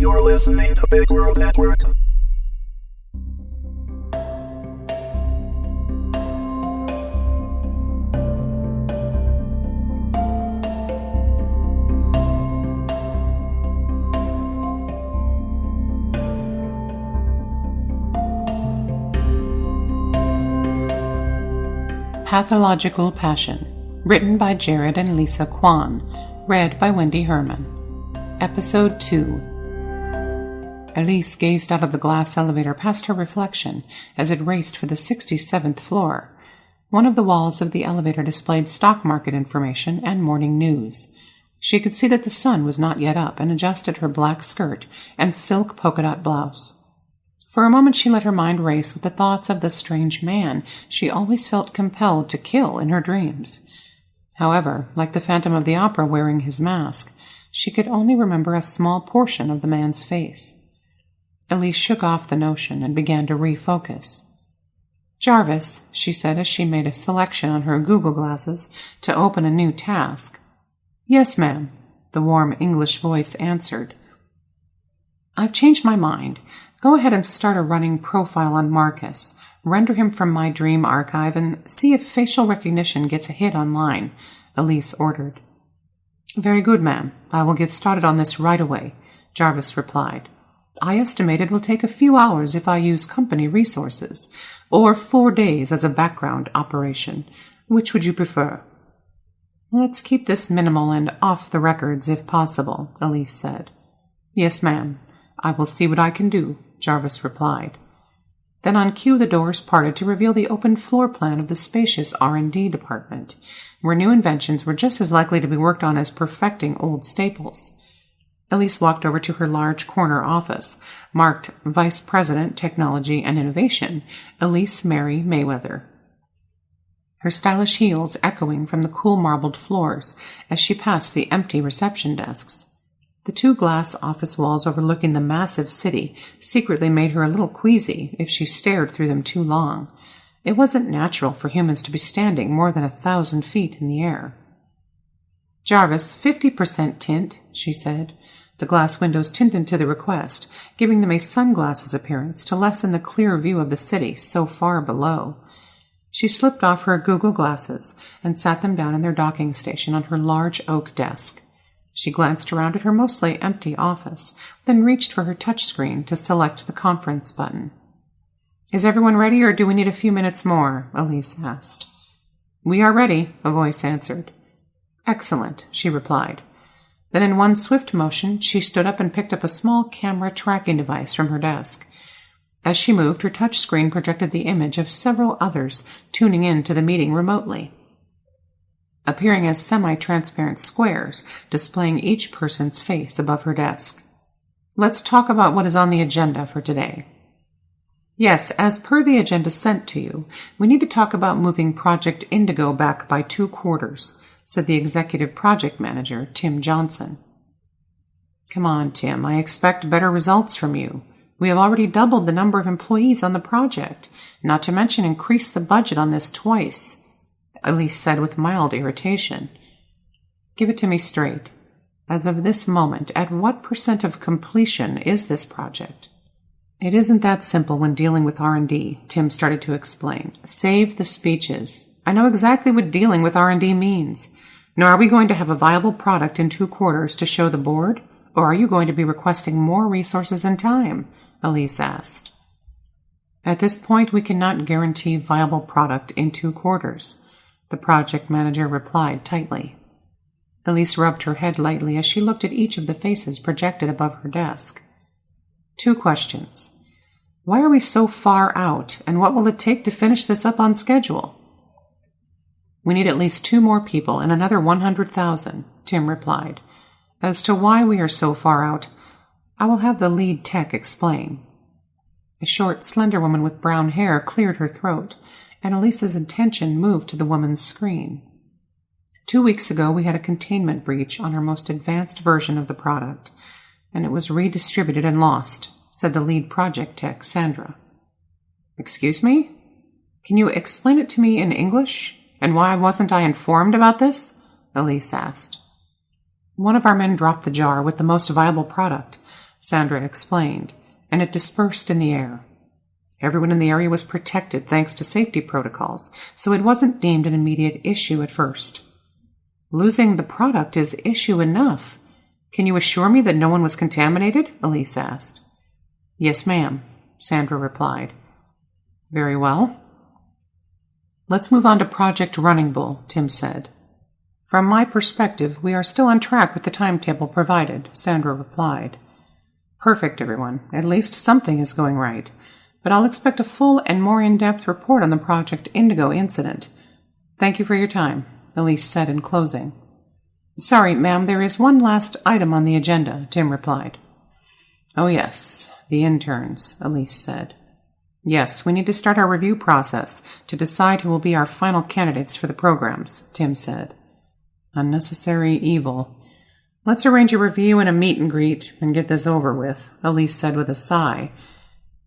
You're listening to Big World Network. Pathological Passion, written by Jared and Lisa Kwan, read by Wendy Herman. Episode 2. Elise gazed out of the glass elevator past her reflection as it raced for the 67th floor. One of the walls of the elevator displayed stock market information and morning news. She could see that the sun was not yet up and adjusted her black skirt and silk polka dot blouse. For a moment she let her mind race with the thoughts of the strange man she always felt compelled to kill in her dreams. However, like the Phantom of the Opera wearing his mask, she could only remember a small portion of the man's face. Elise shook off the notion and began to refocus. "Jarvis," she said as she made a selection on her Google glasses to open a new task. "Yes, ma'am," the warm English voice answered. "I've changed my mind. Go ahead and start a running profile on Marcus, render him from my dream archive, and see if facial recognition gets a hit online," Elise ordered. "Very good, ma'am. I will get started on this right away," Jarvis replied. "I estimate it will take a few hours if I use company resources, or 4 days as a background operation. Which would you prefer?" "Let's keep this minimal and off the records if possible," Elise said. "Yes, ma'am. I will see what I can do," Jarvis replied. Then on cue the doors parted to reveal the open floor plan of the spacious R&D department, where new inventions were just as likely to be worked on as perfecting old staples. Elise walked over to her large corner office, marked Vice President, Technology and Innovation, Elise Mary Mayweather. Her stylish heels echoing from the cool marbled floors as she passed the empty reception desks. The 2 glass office walls overlooking the massive city secretly made her a little queasy if she stared through them too long. It wasn't natural for humans to be standing more than 1,000 feet in the air. "Jarvis, 50% tint," she said. The glass windows tinted to the request, giving them a sunglasses appearance to lessen the clear view of the city so far below. She slipped off her Google glasses and sat them down in their docking station on her large oak desk. She glanced around at her mostly empty office, then reached for her touchscreen to select the conference button. "Is everyone ready, or do we need a few minutes more?" Elise asked. "We are ready," a voice answered. "Excellent," she replied. Then in one swift motion, she stood up and picked up a small camera tracking device from her desk. As she moved, her touchscreen projected the image of several others tuning in to the meeting remotely, appearing as semi-transparent squares, displaying each person's face above her desk. "Let's talk about what is on the agenda for today." "Yes, as per the agenda sent to you, we need to talk about moving Project Indigo back by 2 quarters, said the executive project manager, Tim Johnson. "Come on, Tim, I expect better results from you. We have already doubled the number of employees on the project, not to mention increased the budget on this twice," Elise said with mild irritation. "Give it to me straight. As of this moment, at what % of completion is this project?" "It isn't that simple when dealing with R&D, Tim started to explain. "Save the speeches. I know exactly what dealing with R&D means. Now, are we going to have a viable product in 2 quarters to show the board, or are you going to be requesting more resources and time?" Elise asked. "At this point, we cannot guarantee viable product in 2 quarters. The project manager replied tightly. Elise rubbed her head lightly as she looked at each of the faces projected above her desk. 2 questions. Why are we so far out, and what will it take to finish this up on schedule? "We need at least 2 more people and another 100,000, Tim replied. "As to why we are so far out, I will have the lead tech explain." A short, slender woman with brown hair cleared her throat, and Elise's attention moved to the woman's screen. 2 weeks ago, we had a containment breach on our most advanced version of the product, and it was redistributed and lost, said the lead project tech, Sandra. "Excuse me? Can you explain it to me in English? And why wasn't I informed about this?" Elise asked. "One of our men dropped the jar with the most viable product. Sandra explained, and it dispersed in the air. Everyone in the area was protected thanks to safety protocols, so it wasn't deemed an immediate issue at first. Losing the product is issue enough. Can you assure me that no one was contaminated? Elise asked. Yes, ma'am, Sandra replied. Very well. Let's move on to Project Running Bull, Tim said. From my perspective, we are still on track with the timetable provided, Sandra replied. Perfect, everyone. At least something is going right. But I'll expect a full and more in-depth report on the Project Indigo incident. Thank you for your time, Elise said in closing. Sorry, ma'am, there is one last item on the agenda, Tim replied. Oh, yes, the interns, Elise said. Yes, we need to start our review process to decide who will be our final candidates for the programs, Tim said. Unnecessary evil. Let's arrange a review and a meet and greet and get this over with, Elise said with a sigh.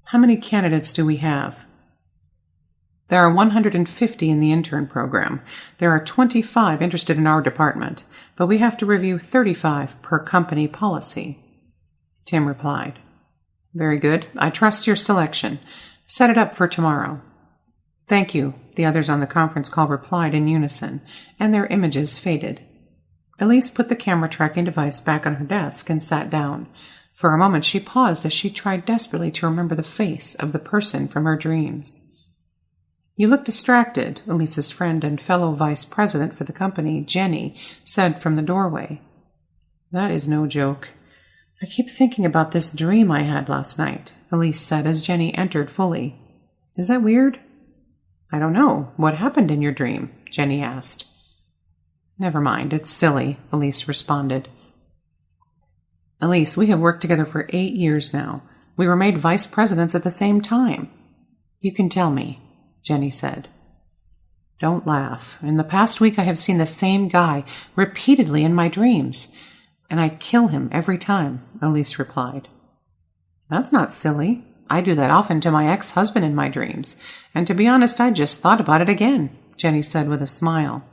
How many candidates do we have? There are 150 in the intern program. There are 25 interested in our department, but we have to review 35 per company policy, Tim replied. Very good. I trust your selection. Set it up for tomorrow. Thank you, the others on the conference call replied in unison, and their images faded. Elise put the camera tracking device back on her desk and sat down. For a moment she paused as she tried desperately to remember the face of the person from her dreams. You look distracted, Elise's friend and fellow vice president for the company, Jenny, said from the doorway. That is no joke. I keep thinking about this dream I had last night, Elise said as Jenny entered fully. Is that weird? I don't know. What happened in your dream? Jenny asked. Never mind, it's silly, Elise responded. Elise, we have worked together for 8 years now. We were made vice presidents at the same time. You can tell me, Jenny said. Don't laugh. In the past week I have seen the same guy repeatedly in my dreams, and I kill him every time, Elise replied. That's not silly. I do that often to my ex-husband in my dreams, and to be honest, I just thought about it again, Jenny said with a smile.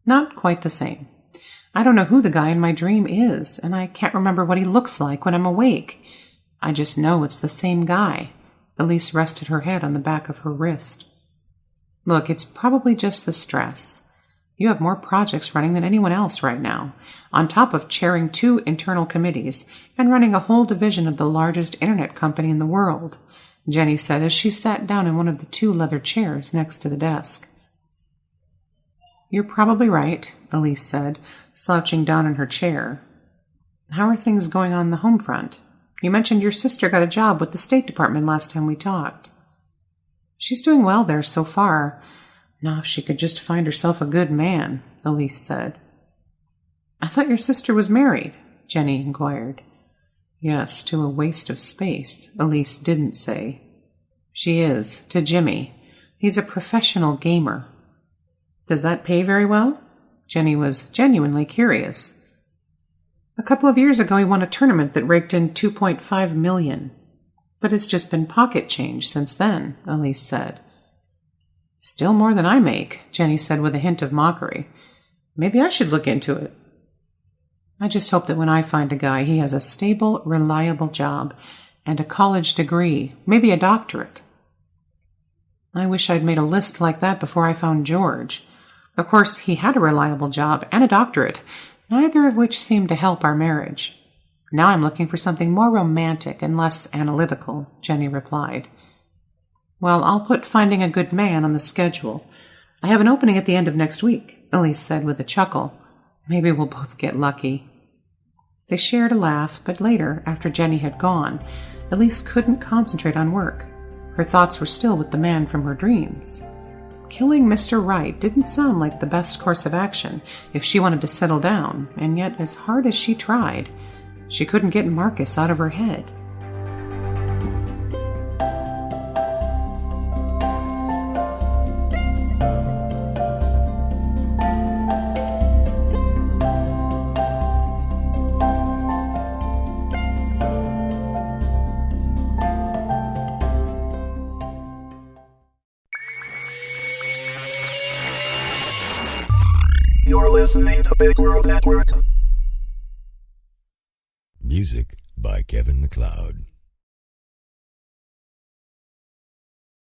Not quite the same. I don't know who the guy in my dream is, and I can't remember what he looks like when I'm awake. I just know it's the same guy. Elise rested her head on the back of her wrist. Look, it's probably just the stress. You have more projects running than anyone else right now, on top of chairing 2 internal committees and running a whole division of the largest internet company in the world, Jenny said as she sat down in one of the 2 leather chairs next to the desk. You're probably right, Elise said, slouching down in her chair. How are things going on the home front? You mentioned your sister got a job with the State Department last time we talked. She's doing well there so far. Now if she could just find herself a good man, Elise said. I thought your sister was married, Jenny inquired. Yes, to a waste of space, Elise didn't say. She is, to Jimmy. He's a professional gamer. Does that pay very well? Jenny was genuinely curious. A couple of years ago he won a tournament that raked in $2.5 million. But it's just been pocket change since then, Elise said. Still more than I make, Jenny said with a hint of mockery. Maybe I should look into it. I just hope that when I find a guy, he has a stable, reliable job and a college degree, maybe a doctorate. I wish I'd made a list like that before I found George. Of course, he had a reliable job and a doctorate, neither of which seemed to help our marriage. Now I'm looking for something more romantic and less analytical, Jenny replied. Well, I'll put finding a good man on the schedule. I have an opening at the end of next week, Elise said with a chuckle. Maybe we'll both get lucky. They shared a laugh, but later, after Jenny had gone, Elise couldn't concentrate on work. Her thoughts were still with the man from her dreams. Killing Mr. Wright didn't sound like the best course of action if she wanted to settle down, and yet as hard as she tried, she couldn't get Marcus out of her head. You're listening to Big World Network. Music by Kevin MacLeod.